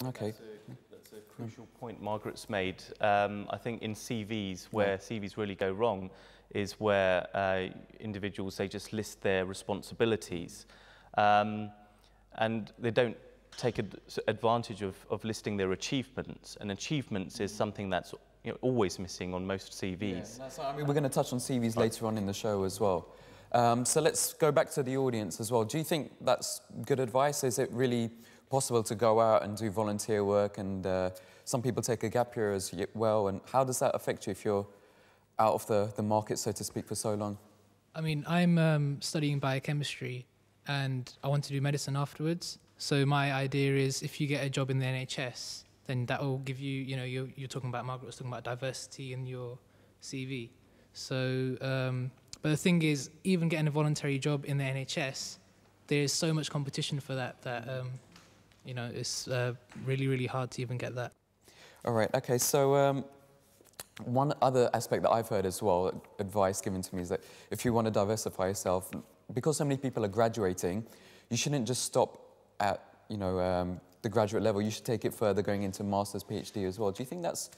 Okay. That's a crucial point Margaret's made. I think in CVs, where CVs really go wrong, is where individuals, they just list their responsibilities, and they don't take advantage of listing their achievements. And achievements is something that's always missing on most CVs. Yeah, I mean, we're going to touch on CVs later on in the show as well. So let's go back to the audience as well. Do you think that's good advice? Is it really possible to go out and do volunteer work? And some people take a gap year as well. And how does that affect you if you're out of the market, so to speak, for so long? I mean, I'm studying biochemistry and I want to do medicine afterwards. So my idea is if you get a job in the NHS, then that will give you, you're talking about, Margaret was talking about diversity in your CV. So, but the thing is, even getting a voluntary job in the NHS, there is so much competition for that it's really, really hard to even get that. All right, okay, so one other aspect that I've heard as well, advice given to me, is that if you want to diversify yourself, because so many people are graduating, you shouldn't just stop at, the graduate level. You should take it further, going into master's, PhD as well. Do you think that's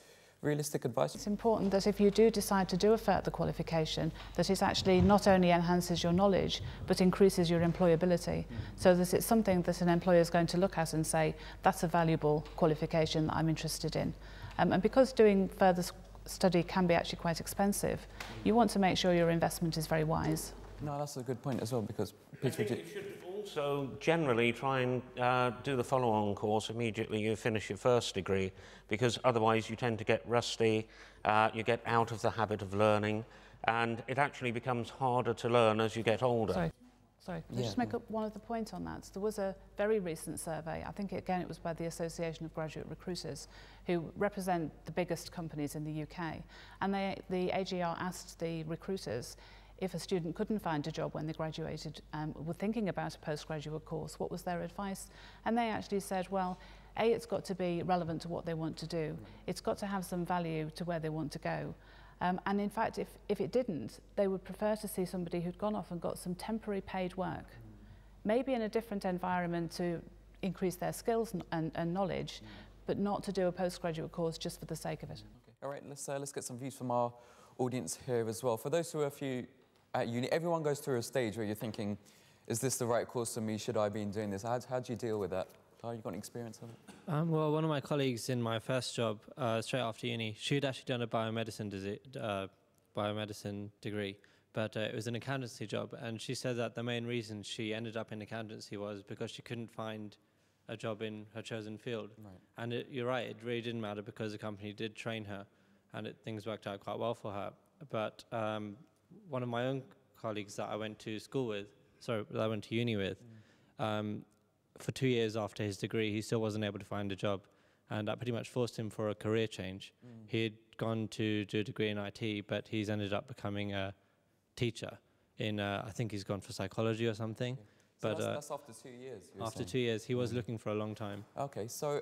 realistic advice? It's important that if you do decide to do a further qualification, that it actually not only enhances your knowledge, but increases your employability. So that it's something that an employer is going to look at and say, that's a valuable qualification that I'm interested in. And because doing further study can be actually quite expensive, you want to make sure your investment is very wise. No, that's a good point as well, because I think you should also generally try and do the follow-on course immediately you finish your first degree, because otherwise you tend to get rusty, you get out of the habit of learning, and it actually becomes harder to learn as you get older. Sorry, can I just make up one other point on that? There was a very recent survey, I think again it was by the Association of Graduate Recruiters, who represent the biggest companies in the UK, and the AGR asked the recruiters if a student couldn't find a job when they graduated were thinking about a postgraduate course, what was their advice? And they actually said, well, A, it's got to be relevant to what they want to do. It's got to have some value to where they want to go. And in fact, if it didn't, they would prefer to see somebody who'd gone off and got some temporary paid work, maybe in a different environment to increase their skills and knowledge, but not to do a postgraduate course just for the sake of it. Okay. All right, let's get some views from our audience here as well. For those who are at uni, everyone goes through a stage where you're thinking, is this the right course for me? Should I be doing this? How do you deal with that? You got any experience on it? Well, one of my colleagues in my first job, straight after uni, she'd actually done a biomedicine degree, but it was an accountancy job, and she said that the main reason she ended up in accountancy was because she couldn't find a job in her chosen field. Right. And you're right, it really didn't matter because the company did train her, and things worked out quite well for her. But one of my own colleagues that I went to school with, that I went to uni with, for 2 years after his degree, he still wasn't able to find a job, and that pretty much forced him for a career change. He had gone to do a degree in IT, but he's ended up becoming a teacher in, I think he's gone for psychology or something. Okay. So but that's after 2 years? After 2 years, he was looking for a long time. Okay, so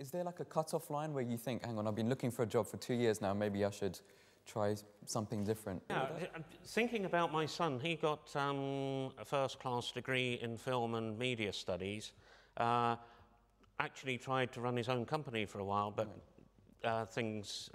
is there like a cut-off line where you think, hang on, I've been looking for a job for 2 years now, maybe I should try something different? Yeah, thinking about my son, he got a first-class degree in film and media studies, actually tried to run his own company for a while, but things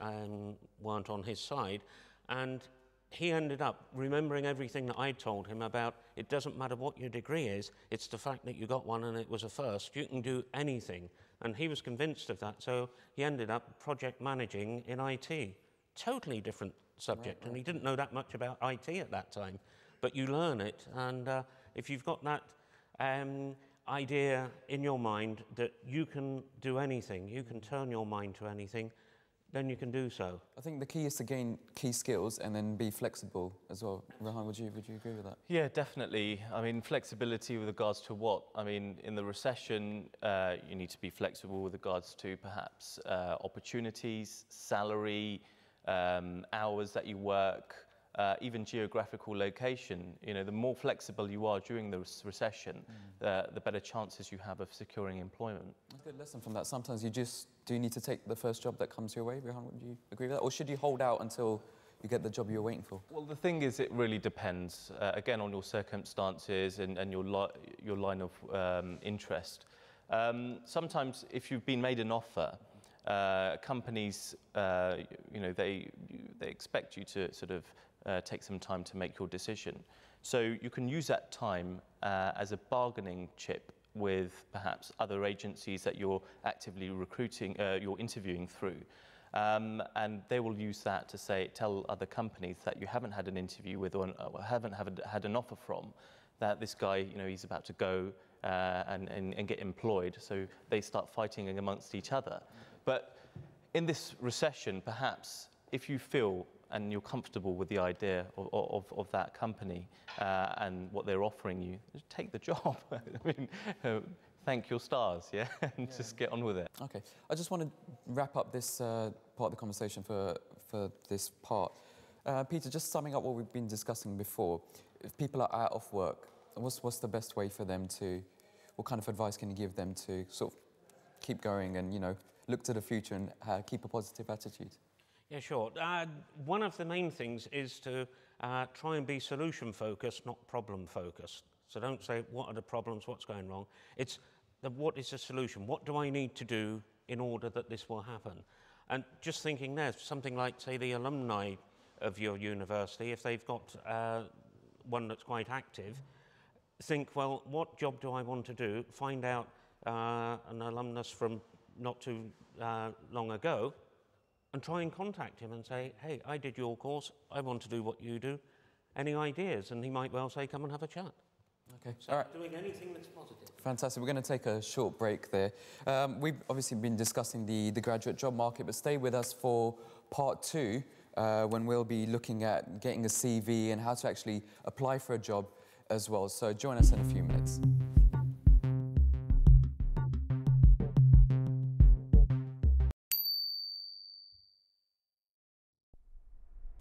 weren't on his side, and he ended up remembering everything that I told him about it doesn't matter what your degree is, it's the fact that you got one and it was a first. You can do anything. And he was convinced of that, so he ended up project managing in IT. Totally different subject, and he didn't know that much about IT at that time. But you learn it, and if you've got that idea in your mind that you can do anything, you can turn your mind to anything, then you can do so. I think the key is to gain key skills and then be flexible as well. Rehan, would you agree with that? Yeah, definitely. I mean, flexibility with regards to what? I mean, in the recession, you need to be flexible with regards to perhaps opportunities, salary, hours that you work, even geographical location. You know, the more flexible you are during the recession, the better chances you have of securing employment. A good lesson from that. Sometimes you just do need to take the first job that comes your way. Rehan, would you agree with that? Or should you hold out until you get the job you're waiting for? Well, the thing is, it really depends, again, on your circumstances and your line of interest. Sometimes if you've been made an offer, companies, you know, they expect you to sort of take some time to make your decision. So you can use that time as a bargaining chip with perhaps other agencies that you're actively recruiting, you're interviewing through. And they will use that to tell other companies that you haven't had an interview with or haven't had an offer from, that this guy, you know, he's about to go and get employed. So they start fighting amongst each other. But in this recession, perhaps, if you feel and you're comfortable with the idea of that company and what they're offering you, just take the job. I mean, thank your stars, yeah, and just get on with it. Okay, I just want to wrap up this part of the conversation for this part. Peter, just summing up what we've been discussing before, if people are out of work, what's the best way for them to, what kind of advice can you give them to sort of keep going and, you know, look to the future and keep a positive attitude? Yeah, sure. One of the main things is to try and be solution-focused, not problem-focused. So don't say, what are the problems, what's going wrong? It's what is the solution? What do I need to do in order that this will happen? And just thinking there's something like, say, the alumni of your university, if they've got one that's quite active, think, well, what job do I want to do? Find out an alumnus from not too long ago, and try and contact him and say, hey, I did your course, I want to do what you do. Any ideas? And he might well say, come and have a chat. Okay. So all right. doing anything that's positive. Fantastic. We're going to take a short break there. We've obviously been discussing the graduate job market, but stay with us for part 2, when we'll be looking at getting a CV and how to actually apply for a job as well. So join us in a few minutes.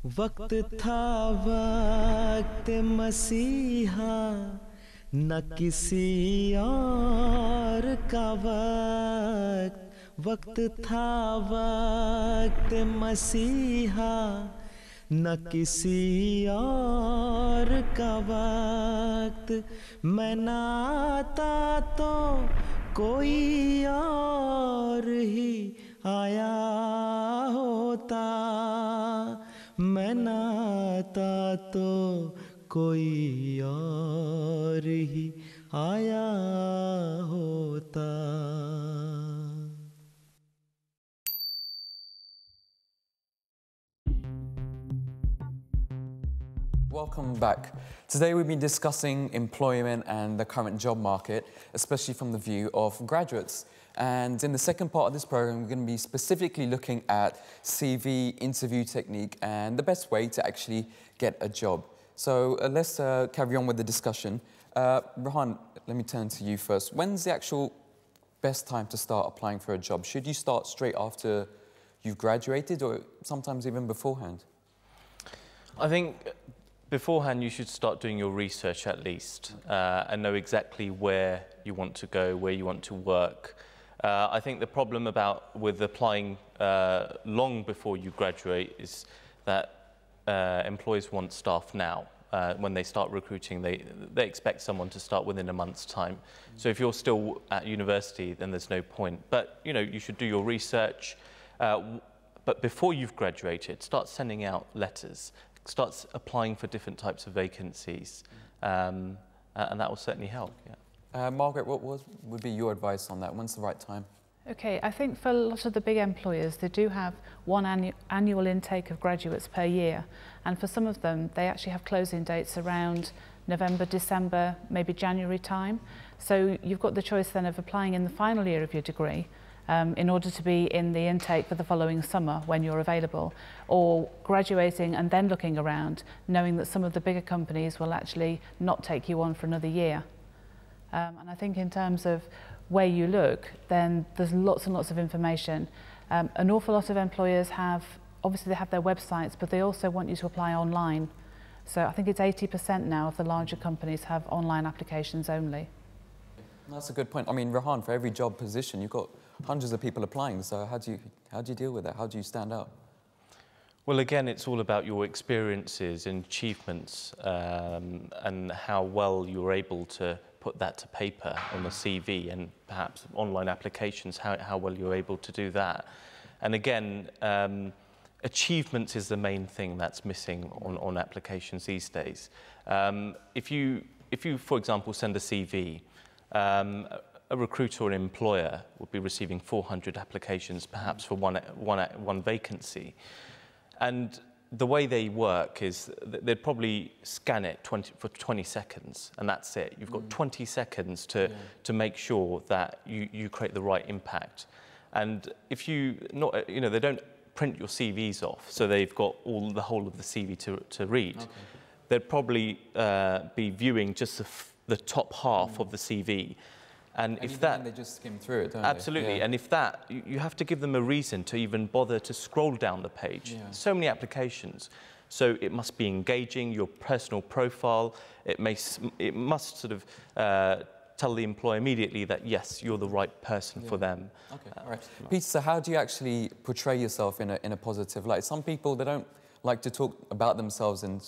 वक्त था वक्त मसीहा न किसी और का वक्त था वक्त मसीहा न किसी और का वक्त मैं ना आता तो कोई और ही आया होता मैं ना आता तो कोई और ही आया होता. Welcome back. Today we've been discussing employment and the current job market, especially from the view of graduates. And in the second part of this program, we're going to be specifically looking at CV interview technique and the best way to actually get a job. So let's carry on with the discussion. Rehan, let me turn to you first. When's the actual best time to start applying for a job? Should you start straight after you've graduated or sometimes even beforehand? I think beforehand you should start doing your research at least and know exactly where you want to go, where you want to work. I think the problem with applying long before you graduate is that employers want staff now. When they start recruiting, they expect someone to start within a month's time. So if you're still at university, then there's no point. But you know, you should do your research. But before you've graduated, start sending out letters. Start applying for different types of vacancies, and that will certainly help. Yeah. Margaret, what would be your advice on that? When's the right time? Okay, I think for a lot of the big employers, they do have one annual intake of graduates per year. And for some of them, they actually have closing dates around November, December, maybe January time. So you've got the choice then of applying in the final year of your degree in order to be in the intake for the following summer when you're available, or graduating and then looking around, knowing that some of the bigger companies will actually not take you on for another year. And I think in terms of where you look, then there's lots and lots of information. An awful lot of employers obviously they have their websites, but they also want you to apply online. So I think it's 80% now of the larger companies have online applications only. That's a good point. I mean, Rehan, for every job position, you've got hundreds of people applying. So how do you deal with that? How do you stand out? Well, again, it's all about your experiences and achievements and how well you're able to put that to paper on the CV, and perhaps online applications, how well you're able to do that. And again, achievements is the main thing that's missing on applications these days. If you, for example, send a CV, a recruiter or an employer would be receiving 400 applications perhaps for one vacancy. And the way they work is they'd probably scan it for 20 seconds, and that's it. You've got 20 seconds to make sure that you create the right impact. And if they don't print your CVs off, so they've got the whole of the CV to read. Okay. They'd probably be viewing just the top half of the CV. And if that, they just skim through it, don't absolutely. they? Yeah. And if that, you have to give them a reason to even bother to scroll down the page. Yeah. So many applications. So it must be engaging, your personal profile. It must sort of tell the employer immediately that, yes, you're the right person for them. Okay, all right. Peter, so how do you actually portray yourself in a positive light? Some people, they don't like to talk about themselves in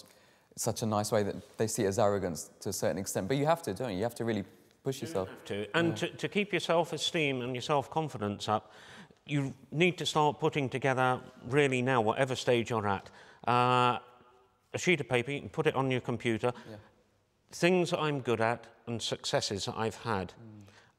such a nice way that they see it as arrogance to a certain extent. But you have to, don't you? You have to really push yourself. You have to. And to keep your self-esteem and your self-confidence up, you need to start putting together, really now, whatever stage you're at, a sheet of paper, you can put it on your computer, things that I'm good at and successes that I've had,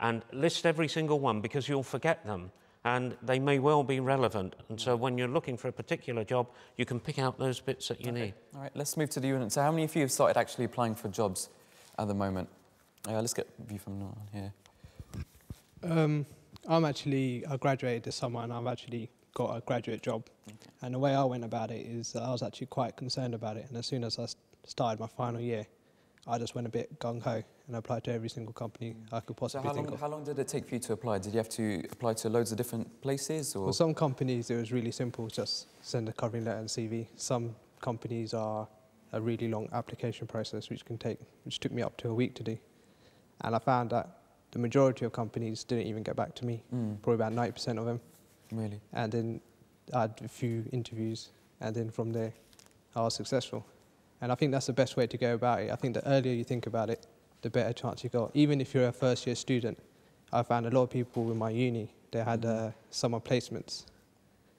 and list every single one, because you'll forget them, and they may well be relevant. And so when you're looking for a particular job, you can pick out those bits that you need. All right, let's move to the unit. So how many of you have started actually applying for jobs at the moment? Let's get a view from here. I graduated this summer, and I've actually got a graduate job. Okay. And the way I went about it is I was actually quite concerned about it. And as soon as I started my final year, I just went a bit gung-ho and applied to every single company I could possibly think of. How long did it take for you to apply? Did you have to apply to loads of different places? Or? For some companies, it was really simple, just send a covering letter and CV. Some companies are a really long application process, which took me up to a week to do. And I found that the majority of companies didn't even get back to me, probably about 90% of them. Really? And then I had a few interviews, and then from there, I was successful. And I think that's the best way to go about it. I think the earlier you think about it, the better chance you got. Even if you're a first-year student, I found a lot of people in my uni, they had summer placements.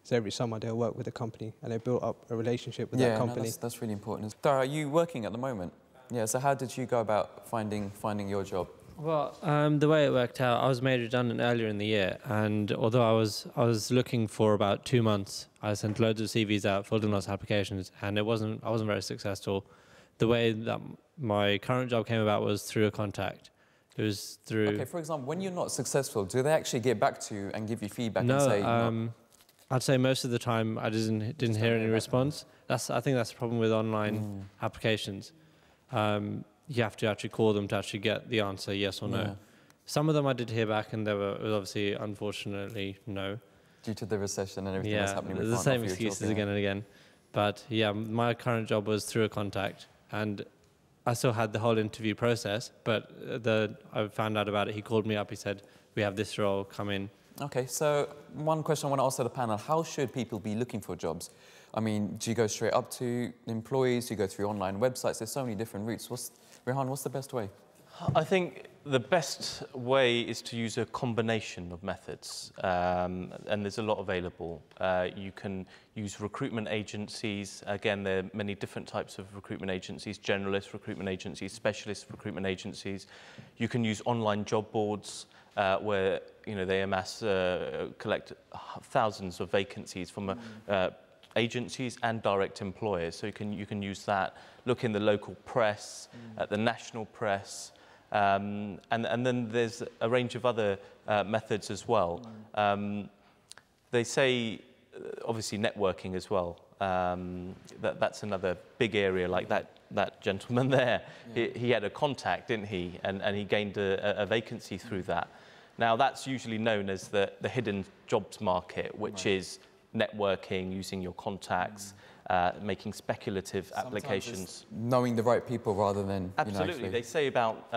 So every summer they'll work with a company, and they built up a relationship with that company. Yeah, that's really important. Dara, are you working at the moment? Yeah, so how did you go about finding your job? Well, the way it worked out, I was made redundant earlier in the year, and although I was looking for about 2 months, I sent loads of CVs out, filled in lots of applications, and I wasn't very successful. The way that my current job came about was through a contact. It was through... Okay, for example, when you're not successful, do they actually get back to you and give you feedback and say... No, I'd say most of the time I didn't hear any response. I think that's the problem with online applications. You have to actually call them to actually get the answer, yes or no. Yeah. Some of them I did hear back, and it was obviously, unfortunately, no. Due to the recession and everything that's happening. The same excuses again and again. But yeah, my current job was through a contact, and I still had the whole interview process, but I found out about it. He called me up, he said, we have this role, come in. Okay, so one question I want to ask to the panel, how should people be looking for jobs? I mean, do you go straight up to employees? Do you go through online websites? There's so many different routes. Rehan, what's the best way? I think the best way is to use a combination of methods, and there's a lot available. You can use recruitment agencies. Again, there are many different types of recruitment agencies, generalist recruitment agencies, specialist recruitment agencies. You can use online job boards where they collect thousands of vacancies from agencies and direct employers. So you can use that. Look in the local press, at the national press, and then there's a range of other methods as well. They say, obviously, networking as well. That's another big area, like that gentleman there. Yeah. He had a contact, didn't he? And he gained a vacancy through that. Now, that's usually known as the hidden jobs market, which is networking, using your contacts, making speculative applications. Knowing the right people rather than... Absolutely. They say about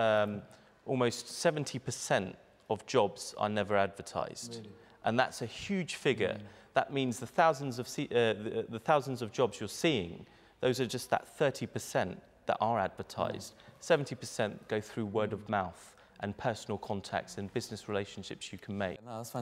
almost 70% of jobs are never advertised. Really? And that's a huge figure. That means the thousands of jobs you're seeing, those are just that 30% that are advertised, 70% go through word of mouth and personal contacts and business relationships you can make. No, that's fantastic.